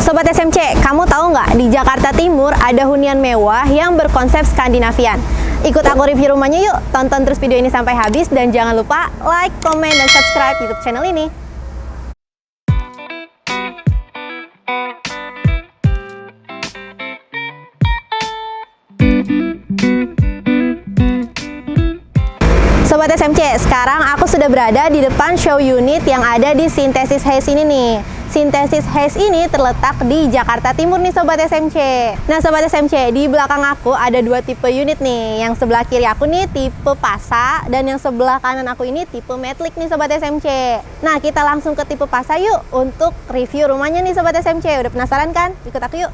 Sobat SMC, kamu tahu nggak di Jakarta Timur ada hunian mewah yang berkonsep Skandinavian? Ikut aku review rumahnya yuk, tonton terus video ini sampai habis dan jangan lupa like, komen, dan subscribe YouTube channel ini. Sobat SMC, sekarang aku sudah berada di depan show unit yang ada di Synthesis Heights ini nih. Synthesis Heights ini terletak di Jakarta Timur nih Sobat SMC. Nah Sobat SMC, di belakang aku ada dua tipe unit nih. Yang sebelah kiri aku nih tipe Pasa, dan yang sebelah kanan aku ini tipe Metlik nih Sobat SMC. Nah kita langsung ke tipe Pasa yuk untuk review rumahnya nih Sobat SMC. Udah penasaran kan? Ikut aku yuk.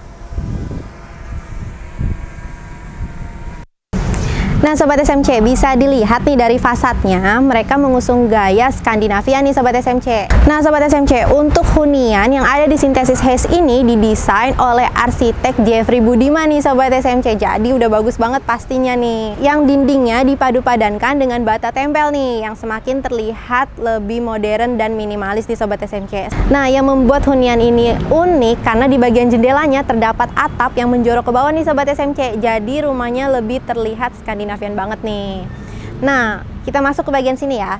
Nah Sobat SMC, bisa dilihat nih dari fasadnya, mereka mengusung gaya Skandinavia nih Sobat SMC. Nah Sobat SMC, untuk hunian yang ada di Synthesis Heights ini didesain oleh arsitek Jeffrey Budiman nih Sobat SMC. Jadi udah bagus banget pastinya nih. Yang dindingnya dipadu-padankan dengan bata tempel nih, yang semakin terlihat lebih modern dan minimalis nih Sobat SMC. Nah yang membuat hunian ini unik karena di bagian jendelanya terdapat atap yang menjorok ke bawah nih Sobat SMC. Jadi rumahnya lebih terlihat Skandinavian banget nih. Nah, kita masuk ke bagian sini ya.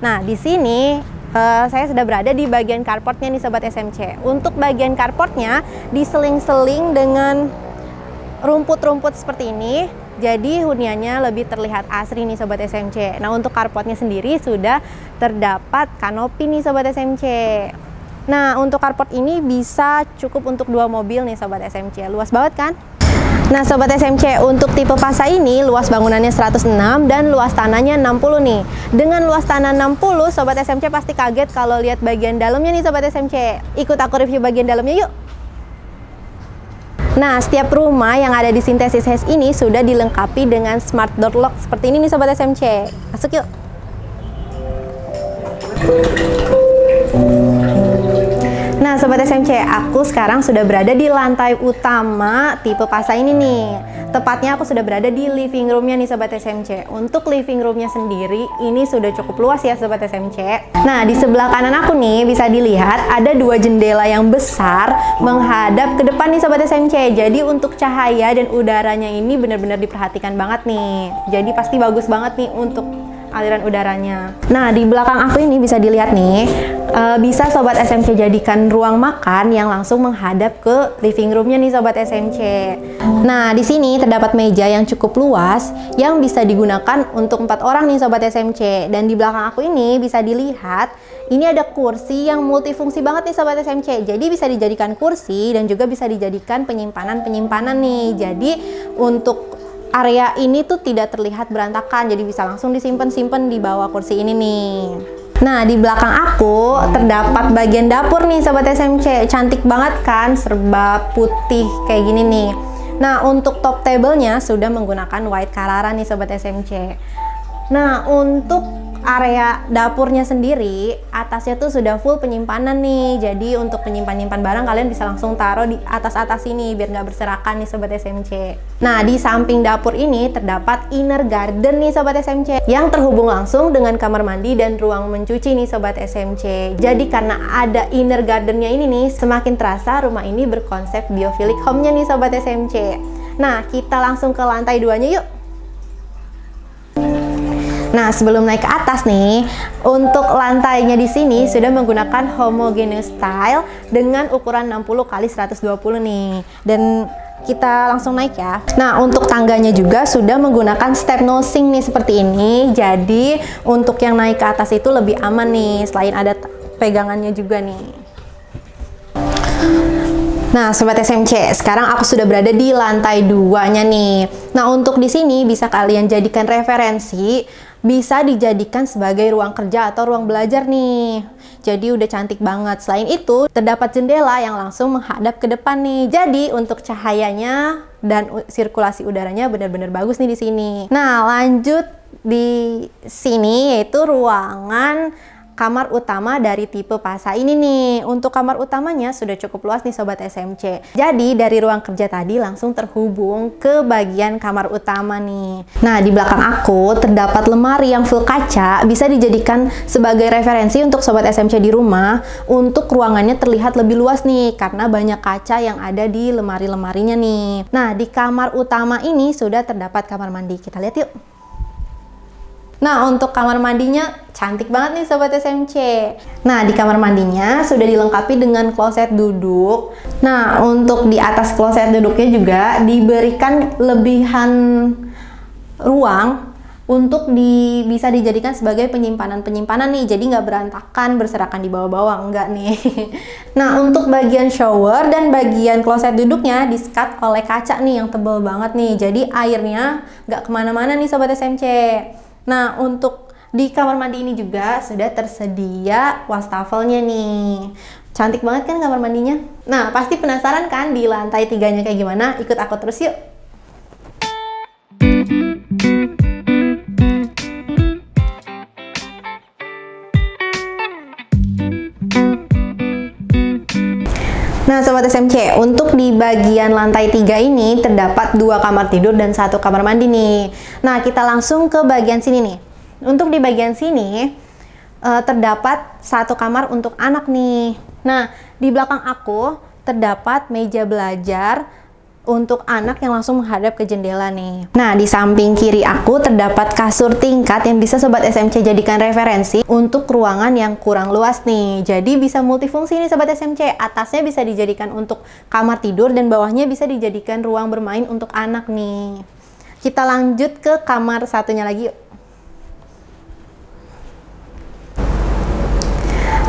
Nah, di sini saya sudah berada di bagian carportnya nih Sobat SMC. Untuk bagian carportnya diseling-seling dengan rumput-rumput seperti ini. Jadi huniannya lebih terlihat asri nih Sobat SMC. Nah, untuk carportnya sendiri sudah terdapat kanopi nih Sobat SMC. Nah, untuk carport ini bisa cukup untuk 2 mobil nih Sobat SMC. Luas banget kan? Nah Sobat SMC, untuk tipe Pasa ini luas bangunannya 106 dan luas tanahnya 60 nih. Dengan luas tanah 60, Sobat SMC pasti kaget kalau lihat bagian dalamnya nih Sobat SMC. Ikut aku review bagian dalamnya yuk. Nah, setiap rumah yang ada di Synthesis Heights ini sudah dilengkapi dengan smart door lock seperti ini nih Sobat SMC. Masuk yuk. Nah Sobat SMC, aku sekarang sudah berada di lantai utama tipe Pasa ini nih. Tepatnya aku sudah berada di living roomnya nih Sobat SMC. Untuk living roomnya sendiri ini sudah cukup luas ya Sobat SMC. Nah di sebelah kanan aku nih bisa dilihat ada 2 jendela yang besar menghadap ke depan nih Sobat SMC. Jadi untuk cahaya dan udaranya ini benar-benar diperhatikan banget nih. Jadi pasti bagus banget nih untuk aliran udaranya. Nah di belakang aku ini bisa dilihat nih, bisa Sobat SMC jadikan ruang makan yang langsung menghadap ke living roomnya nih Sobat SMC. Nah di sini terdapat meja yang cukup luas yang bisa digunakan untuk 4 orang nih Sobat SMC. Dan di belakang aku ini bisa dilihat ini ada kursi yang multifungsi banget nih Sobat SMC. Jadi bisa dijadikan kursi dan juga bisa dijadikan penyimpanan nih. Jadi untuk area ini tuh tidak terlihat berantakan, jadi bisa langsung disimpan di bawah kursi ini nih. Nah di belakang aku terdapat bagian dapur nih Sobat SMC. Cantik banget kan, serba putih kayak gini nih. Nah untuk top table-nya sudah menggunakan white Carrara nih Sobat SMC. Nah untuk area dapurnya sendiri, atasnya tuh sudah full penyimpanan nih. Jadi untuk penyimpan barang kalian bisa langsung taruh di atas ini biar nggak berserakan nih Sobat SMC. Nah di samping dapur ini terdapat inner garden nih Sobat SMC yang terhubung langsung dengan kamar mandi dan ruang mencuci nih Sobat SMC. Jadi karena ada inner gardennya ini nih, semakin terasa rumah ini berkonsep biophilic home-nya nih Sobat SMC. Nah kita langsung ke lantai 2-nya yuk. Nah, sebelum naik ke atas nih, untuk lantainya di sini sudah menggunakan homogeneous style dengan ukuran 60 x 120 nih. Dan kita langsung naik ya. Nah, untuk tangganya juga sudah menggunakan step nosing nih seperti ini. Jadi, untuk yang naik ke atas itu lebih aman nih, selain ada pegangannya juga nih. Nah, Sobat SMC, sekarang aku sudah berada di lantai 2-nya nih. Nah, untuk di sini bisa kalian jadikan referensi, bisa dijadikan sebagai ruang kerja atau ruang belajar nih. Jadi udah cantik banget. Selain itu, terdapat jendela yang langsung menghadap ke depan nih. Jadi untuk cahayanya dan sirkulasi udaranya benar-benar bagus nih di sini. Nah, lanjut di sini yaitu ruangan kamar utama dari tipe Pasa ini nih. Untuk kamar utamanya sudah cukup luas nih Sobat SMC. Jadi dari ruang kerja tadi langsung terhubung ke bagian kamar utama nih. Nah, di belakang aku terdapat lemari yang full kaca, bisa dijadikan sebagai referensi untuk Sobat SMC di rumah untuk ruangannya terlihat lebih luas nih karena banyak kaca yang ada di lemari-lemarinya nih. Nah, di kamar utama ini sudah terdapat kamar mandi. Kita lihat yuk. Nah, untuk kamar mandinya cantik banget nih Sobat SMC. Nah, di kamar mandinya sudah dilengkapi dengan kloset duduk. Nah, untuk di atas kloset duduknya juga diberikan lebihan ruang untuk bisa dijadikan sebagai penyimpanan nih. Jadi nggak berantakan, berserakan di bawah-bawah, enggak nih. Nah, untuk bagian shower dan bagian kloset duduknya di-skat oleh kaca nih yang tebal banget nih. Jadi airnya nggak kemana-mana nih Sobat SMC. Nah, untuk di kamar mandi ini juga sudah tersedia wastafelnya nih. Cantik banget kan kamar mandinya? Nah, pasti penasaran kan di lantai 3-nya kayak gimana? Ikut aku terus yuk! Nah, Sobat SMC, untuk di bagian lantai 3 ini terdapat 2 kamar tidur dan 1 kamar mandi nih. Nah, kita langsung ke bagian sini nih. Untuk di bagian sini terdapat 1 kamar untuk anak nih. Nah, di belakang aku terdapat meja belajar untuk anak yang langsung menghadap ke jendela nih. Nah, di samping kiri aku terdapat kasur tingkat yang bisa Sobat SMC jadikan referensi untuk ruangan yang kurang luas nih. Jadi bisa multifungsi nih Sobat SMC. Atasnya bisa dijadikan untuk kamar tidur dan bawahnya bisa dijadikan ruang bermain untuk anak nih. Kita lanjut ke kamar satunya lagi yuk.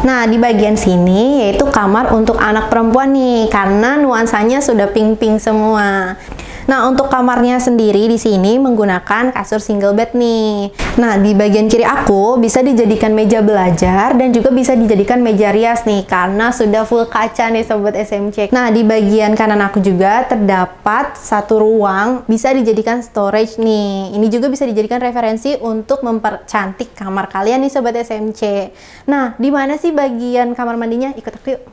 Nah, di bagian sini yaitu kamar untuk anak perempuan nih, karena nuansanya sudah pink-pink semua. Nah, untuk kamarnya sendiri di sini menggunakan kasur single bed nih. Nah, di bagian kiri aku bisa dijadikan meja belajar dan juga bisa dijadikan meja rias nih karena sudah full kaca nih Sobat SMC. Nah, di bagian kanan aku juga terdapat 1 ruang bisa dijadikan storage nih. Ini juga bisa dijadikan referensi untuk mempercantik kamar kalian nih Sobat SMC. Nah, di mana sih bagian kamar mandinya? Ikut aku yuk.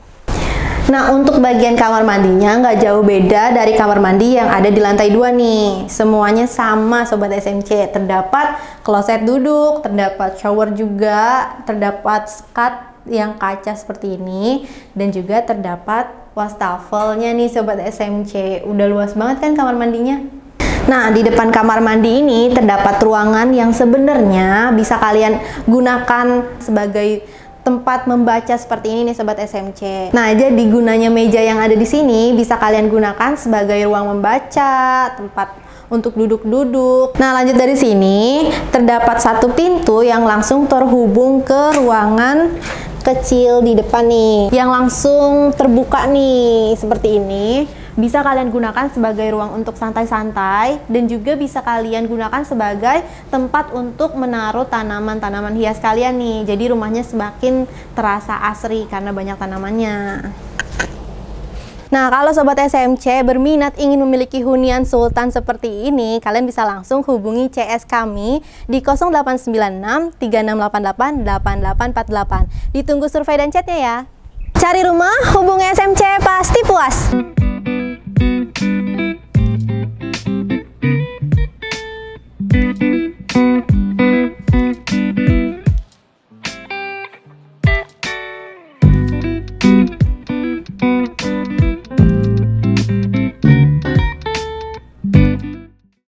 Nah, untuk bagian kamar mandinya nggak jauh beda dari kamar mandi yang ada di lantai 2 nih. Semuanya sama Sobat SMC. Terdapat kloset duduk, terdapat shower juga, terdapat skat yang kaca seperti ini, dan juga terdapat wastafelnya nih Sobat SMC. Udah luas banget kan kamar mandinya? Nah, di depan kamar mandi ini terdapat ruangan yang sebenarnya bisa kalian gunakan sebagai tempat membaca seperti ini nih Sobat SMC. Nah, jadi gunanya meja yang ada di sini bisa kalian gunakan sebagai ruang membaca, tempat untuk duduk-duduk. Nah, lanjut dari sini terdapat 1 pintu yang langsung terhubung ke ruangan kecil di depan nih, yang langsung terbuka nih seperti ini. Bisa kalian gunakan sebagai ruang untuk santai-santai dan juga bisa kalian gunakan sebagai tempat untuk menaruh tanaman-tanaman hias kalian nih. Jadi rumahnya semakin terasa asri karena banyak tanamannya. Nah, kalau Sobat SMC berminat ingin memiliki hunian sultan seperti ini, kalian bisa langsung hubungi CS kami di 0896 3688 8848. Ditunggu survei dan chatnya ya. Cari rumah, hubungi SMC pasti puas.